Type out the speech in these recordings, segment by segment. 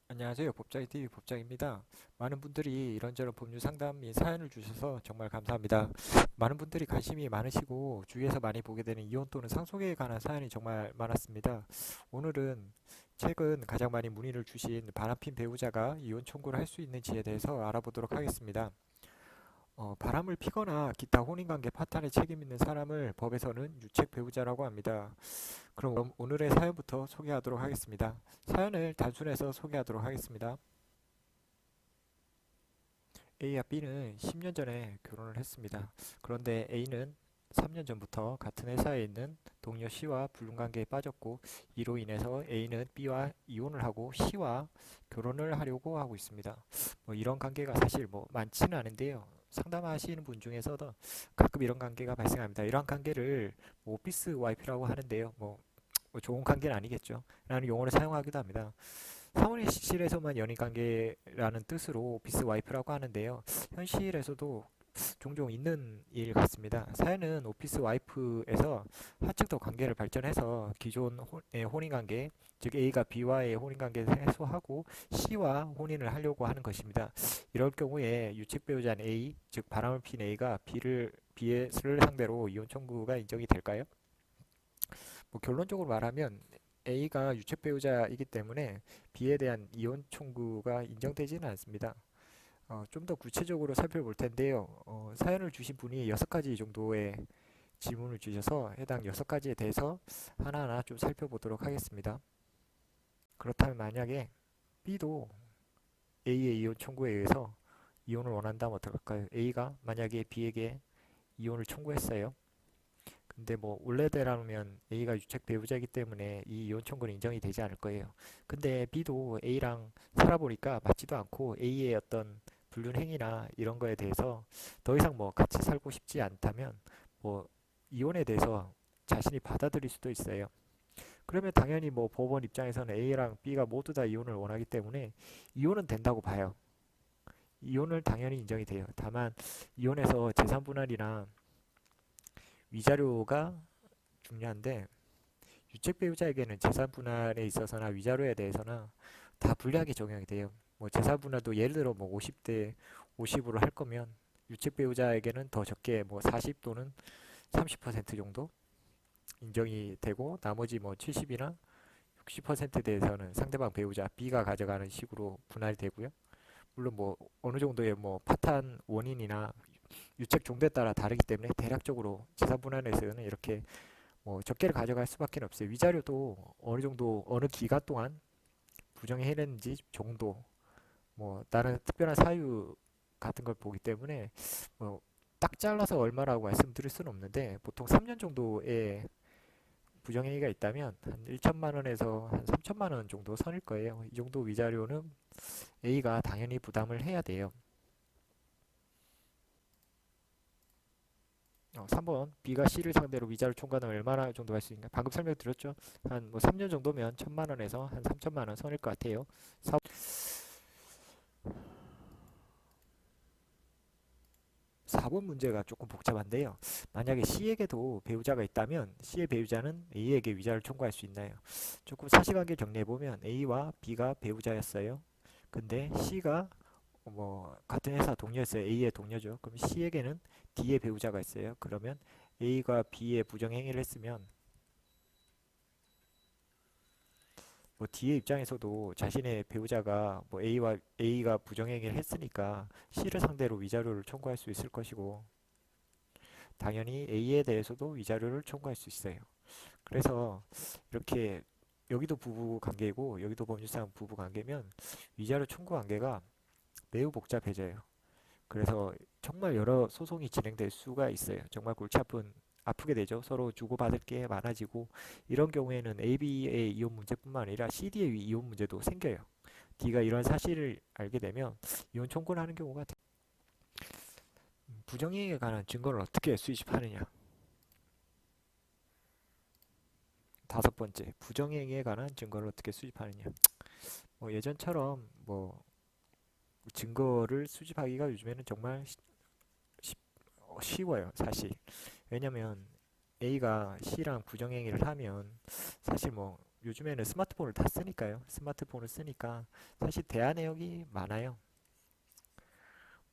안녕하세요. 법장TV 법장입니다. 많은 분들이 이런저런 법률 상담 및 사연을 주셔서 정말 감사합니다. 많은 분들이 관심이 많으시고 주위에서 많이 보게 되는 이혼 또는 상속에 관한 사연이 정말 많았습니다. 오늘은 최근 가장 많이 문의를 주신 바람핀 배우자가 이혼 청구를 할 수 있는지에 대해서 알아보도록 하겠습니다. 바람을 피거나 기타 혼인관계 파탄에 책임 있는 사람을 법에서는 유책 배우자라고 합니다. 그럼 오늘의 사연부터 소개하도록 하겠습니다. 사연을 단순해서 소개하도록 하겠습니다. A와 B는 10년 전에 결혼을 했습니다. 그런데 A는 3년 전부터 같은 회사에 있는 동료 C와 불륜관계에 빠졌고, 이로 인해서 A는 B와 이혼을 하고 C와 결혼을 하려고 하고 있습니다. 이런 관계가 사실 많지는 않은데요. 상담하시는 분 중에서도 가끔 이런 관계가 발생합니다. 이러한 관계를 오피스 와이프라고 하는데요. 좋은 관계는 아니겠죠. 라는 용어를 사용하기도 합니다. 사무실에서만 연인 관계라는 뜻으로 오피스 와이프라고 하는데요. 현실에서도 종종 있는 일 같습니다. 사연은 오피스 와이프에서 한층 더 관계를 발전해서 기존 혼인 관계, 즉 A가 B와의 혼인 관계를 해소하고 C와 혼인을 하려고 하는 것입니다. 이럴 경우에 유책 배우자인 A, 즉 바람을 핀 A가 B를 상대로 이혼 청구가 인정이 될까요? 결론적으로 말하면 A가 유책 배우자이기 때문에 B에 대한 이혼 청구가 인정되지는 않습니다. 좀 더 구체적으로 살펴볼 텐데요. 사연을 주신 분이 6가지 정도의 질문을 주셔서 해당 6가지에 대해서 하나하나 좀 살펴보도록 하겠습니다. 그렇다면 만약에 B도 A의 이혼 청구에 의해서 이혼을 원한다면 어떨까요? A가 만약에 B에게 이혼을 청구했어요. 근데 원래대로라면 A가 유책 배우자이기 때문에 이 이혼 청구는 인정이 되지 않을 거예요. 근데 B도 A랑 살아보니까 맞지도 않고 A의 어떤 불륜 행위나 이런 거에 대해서 더 이상 같이 살고 싶지 않다면 뭐 이혼에 대해서 자신이 받아들일 수도 있어요. 그러면 당연히 법원 입장에서는 A랑 B가 모두 다 이혼을 원하기 때문에 이혼은 된다고 봐요. 이혼을 당연히 인정이 돼요. 다만 이혼에서 재산 분할이나 위자료가 중요한데, 유책 배우자에게는 재산 분할에 있어서나 위자료에 대해서나 다 불리하게 적용이 돼요. 재산 분할도 예를 들어 50대 50으로 할 거면 유책 배우자에게는 더 적게 40 또는 30% 정도 인정이 되고, 나머지 70이나 60%에 대해서는 상대방 배우자 B가 가져가는 식으로 분할되고요. 물론 어느 정도의 파탄 원인이나 유책 정도에 따라 다르기 때문에 대략적으로 재산 분할에서는 이렇게 적게를 가져갈 수밖에 없어요. 위자료도 어느 정도 어느 기간 동안 부정해냈는지 정도, 다른 특별한 사유 같은 걸 보기 때문에 딱 잘라서 얼마라고 말씀드릴 수는 없는데, 보통 3년 정도의 부정행위가 있다면 한 1천만 원에서 한 3천만 원 정도 선일 거예요. 이 정도 위자료는 A가 당연히 부담을 해야 돼요. 3번, B가 C를 상대로 위자료 총괄은 얼마나 정도 할 수 있는가? 방금 설명드렸죠. 한 3년 정도면 1천만 원에서 한 3천만 원 선일 것 같아요. 4번 문제가 조금 복잡한데요. 만약에 C에게도 배우자가 있다면 C의 배우자는 A에게 위자료를 청구할 수 있나요? 조금 사실관계 정리해보면 A와 B가 배우자였어요. 근데 C가 같은 회사 동료였어요. A의 동료죠. 그럼 C에게는 D의 배우자가 있어요. 그러면 A가 B의 부정행위를 했으면 D의 입장에서도 자신의 배우자가 A가 부정행위를 했으니까 C를 상대로 위자료를 청구할 수 있을 것이고, 당연히 A에 대해서도 위자료를 청구할 수 있어요. 그래서 이렇게 여기도 부부 관계고 여기도 법률상 부부 관계면 위자료 청구 관계가 매우 복잡해져요. 그래서 정말 여러 소송이 진행될 수가 있어요. 정말 아프게 되죠. 서로 주고받을 게 많아지고, 이런 경우에는 AB의 이혼 문제뿐만 아니라 CD의 이혼 문제도 생겨요. D가 이런 사실을 알게 되면 이혼 청구를 하는 경우가 부정행위에 관한 증거를 어떻게 수집하느냐. 5번째, 부정행위에 관한 증거를 어떻게 수집하느냐. 예전처럼 증거를 수집하기가 요즘에는 정말 쉬워요, 사실. 왜냐면 A가 C랑 부정행위를 하면 사실 뭐 요즘에는 스마트폰을 다 쓰니까요. 스마트폰을 쓰니까 사실 대화 내역이 많아요.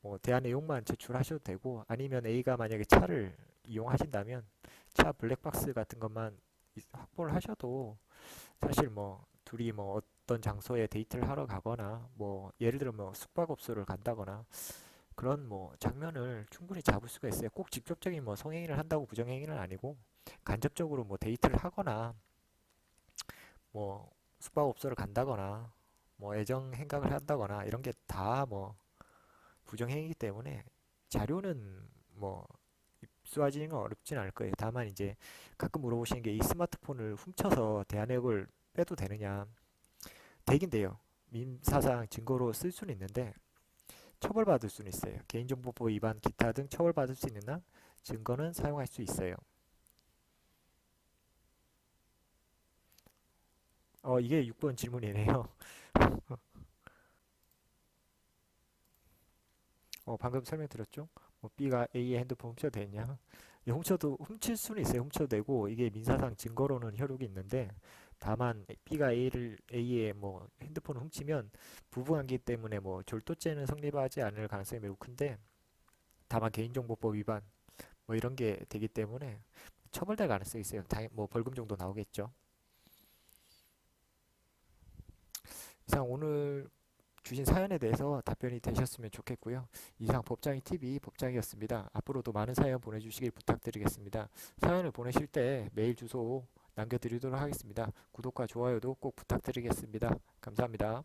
뭐 대화 내용만 제출하셔도 되고 아니면 A가 만약에 차를 이용하신다면 차 블랙박스 같은 것만 확보를 하셔도 사실 뭐 둘이 뭐 어떤 장소에 데이트를 하러 가거나 뭐 예를 들어 뭐 숙박업소를 간다거나 그런 뭐 장면을 충분히 잡을 수가 있어요. 꼭 직접적인 뭐 성행위를 한다고 부정행위는 아니고 간접적으로 뭐 데이트를 하거나 뭐 숙박업소를 간다거나 뭐 애정 행각을 한다거나 이런 게 다 뭐 부정행위이기 때문에 자료는 뭐 입수하기는 어렵진 않을 거예요. 다만 이제 가끔 물어보시는 게 이 스마트폰을 훔쳐서 대화 내역을 빼도 되느냐. 되긴 돼요. 민사상 증거로 쓸 수는 있는데 처벌받을 수는 있어요. 개인정보법 위반 기타 등 처벌받을 수 있는 한 증거는 사용할 수 있어요. 이게 6번 질문이네요. 방금 설명드렸죠? 뭐 B가 A의 핸드폰 훔쳐도 되냐? 예, 훔칠 수는 있어요. 훔쳐도 되고 이게 민사상 증거로는 효력이 있는데 다만 B가 A의 뭐 핸드폰을 훔치면 부부관계 때문에 뭐 졸도죄는 성립하지 않을 가능성이 매우 큰데 다만 개인정보법 위반 뭐 이런 게 되기 때문에 처벌될 가능성이 있어요. 뭐 벌금 정도 나오겠죠. 이상 오늘 주신 사연에 대해서 답변이 되셨으면 좋겠고요. 이상 법장이 TV 법장이었습니다. 앞으로도 많은 사연 보내주시길 부탁드리겠습니다. 사연을 보내실 때 메일 주소 남겨드리도록 하겠습니다. 구독과 좋아요도 꼭 부탁드리겠습니다. 감사합니다.